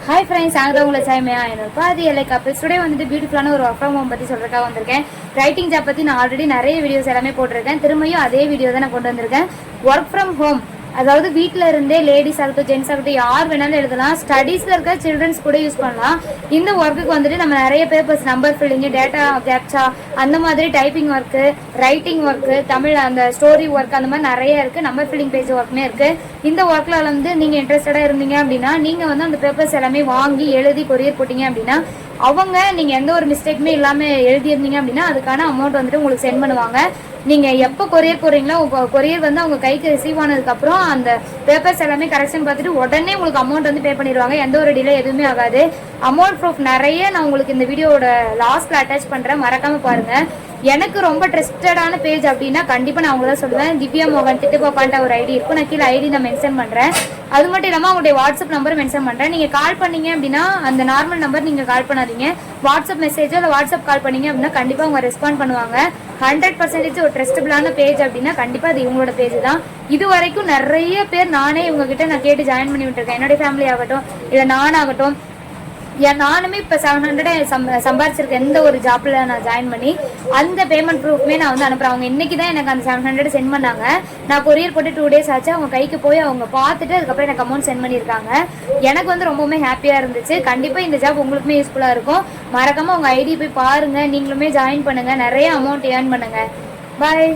Hi friends, அங்கே தான் உங்களை சாயமையா என்னோட பாதி எல்லை கப்பல்ஸ் டுடே வந்துட்டு பியூட்டிஃபுல்லான ஒரு ஒர்க் ஃப்ரம் ஹோம் பற்றி சொல்கிறக்காக வந்திருக்கேன். ரைட்டிங் ஜாப் பற்றி நான் ஆல்ரெடி நிறைய வீடியோஸ் எல்லாமே போட்டிருக்கேன். திரும்பியும் அதே வீடியோ தான் நான் கொண்டு வந்திருக்கேன். ஒர்க் ஃப்ரம் ஹோம், அதாவது வீட்டில் இருந்தே லேடிஸ் ஆகட்டும் ஜென்ஸ் ஆகட்டும் யார் வேணாலும் எழுதலாம். ஸ்டடீஸில் இருக்க சில்ட்ரன்ஸ் கூட யூஸ் பண்ணலாம். இந்த ஒர்க்குக்கு வந்துட்டு நம்ம நிறைய papers, number filling, data captcha, அந்த மாதிரி typing work, writing work, Tamil அந்த ஸ்டோரி ஒர்க், அந்த மாதிரி நிறைய இருக்குது. நம்பர் ஃபில்லிங் பேஜ் ஒர்க்குமே இருக்குது. இந்த ஒர்க்கில் வந்து நீங்கள் இன்ட்ரெஸ்டடாக இருந்தீங்க அப்படின்னா நீங்கள் வந்து அந்த பேப்பர்ஸ் எல்லாமே வாங்கி எழுதி கொரியர் போட்டிங்க அப்படின்னா அவங்க நீங்கள் எந்த ஒரு மிஸ்டேக்குமே இல்லாமல் எழுதியிருந்தீங்க அப்படின்னா அதுக்கான அமௌண்ட் வந்துட்டு உங்களுக்கு சென்ட் பண்ணுவாங்க. நீங்கள் எப்போ கொரியர் போடுறீங்களோ உங்கள் கொரியர் வந்து அவங்க கைக்கு ரிசீவ் ஆனதுக்கப்புறம் அந்த பேப்பர்ஸ் எல்லாமே கரெக்ஷன் பார்த்துட்டு உடனே உங்களுக்கு அமௌண்ட் வந்து பே பண்ணிடுவாங்க. எந்த ஒரு டிலே எதுவுமே ஆகாது. அமௌண்ட் ப்ரூஃப் நிறைய நான் உங்களுக்கு இந்த வீடியோட லாஸ்ட்டில் அட்டாச் பண்ணுறேன், மறக்காமல் பாருங்கள். எனக்கு ரொம்ப ட்ரஸ்டடான பேஜ் அப்படின்னா கண்டிப்பாக நான் அவங்கள தான் சொல்லுவேன். திவ்யா மோகன் திட்டுப்பாப்பான்ட்டு ஒரு ஐடி இருக்கும். நான் கீழே ஐடி நான் மென்ஷன் பண்ணுறேன். அது மட்டும் இல்லாமல் அவங்களுடைய வாட்ஸ்அப் நம்பர் மென்ஷன் பண்ணுறேன். நீங்கள் கால் பண்ணீங்க அப்படின்னா அந்த நார்மல் நம்பர் நீங்கள் கால் பண்ணாதீங்க. வாட்ஸ்அப் மெசேஜோ இல்லை வாட்ஸ்அப் கால் பண்ணீங்க அப்படின்னா கண்டிப்பாக அவங்க ரெஸ்பாண்ட் பண்ணுவாங்க. 100% ஒரு ட்ரஸ்டபிளான பேஜ் அப்படின்னா கண்டிப்பாக அது இவங்களோட பேஜ் தான். இது வரைக்கும் நிறைய பேர் நானே இவங்ககிட்ட நான் கேட்டு ஜாயின் பண்ணி விட்டுருக்கேன். என்னுடைய ஃபேமிலி ஆகட்டும் இல்லை நானாகட்டும். நானுமே இப்போ 700 சம்பாரிச்சிருக்கேன் எந்த ஒரு ஜாப்பில் நான் ஜாயின் பண்ணி. அந்த பேமெண்ட் ப்ரூஃப்மே நான் வந்து அனுப்புகிறேன். அவங்க இன்றைக்கி தான் எனக்கு அந்த 700 சென்ட் பண்ணாங்க. நான் கொரியர் போட்டு 2 days ஆச்சு. அவங்க கைக்கு போய் அவங்க பார்த்துட்டு அதுக்கப்புறம் எனக்கு அமௌண்ட் சென்ட் பண்ணியிருக்காங்க. எனக்கு வந்து ரொம்பவுமே ஹாப்பியாக இருந்துச்சு. கண்டிப்பாக இந்த ஜாப் உங்களுக்குமே யூஸ்ஃபுல்லாக இருக்கும். மறக்காமல் உங்கள் ஐடி போய் பாருங்கள், நீங்களுமே ஜாயின் பண்ணுங்கள், நிறைய அமௌண்ட் ஏர்ன் பண்ணுங்கள். பாய்.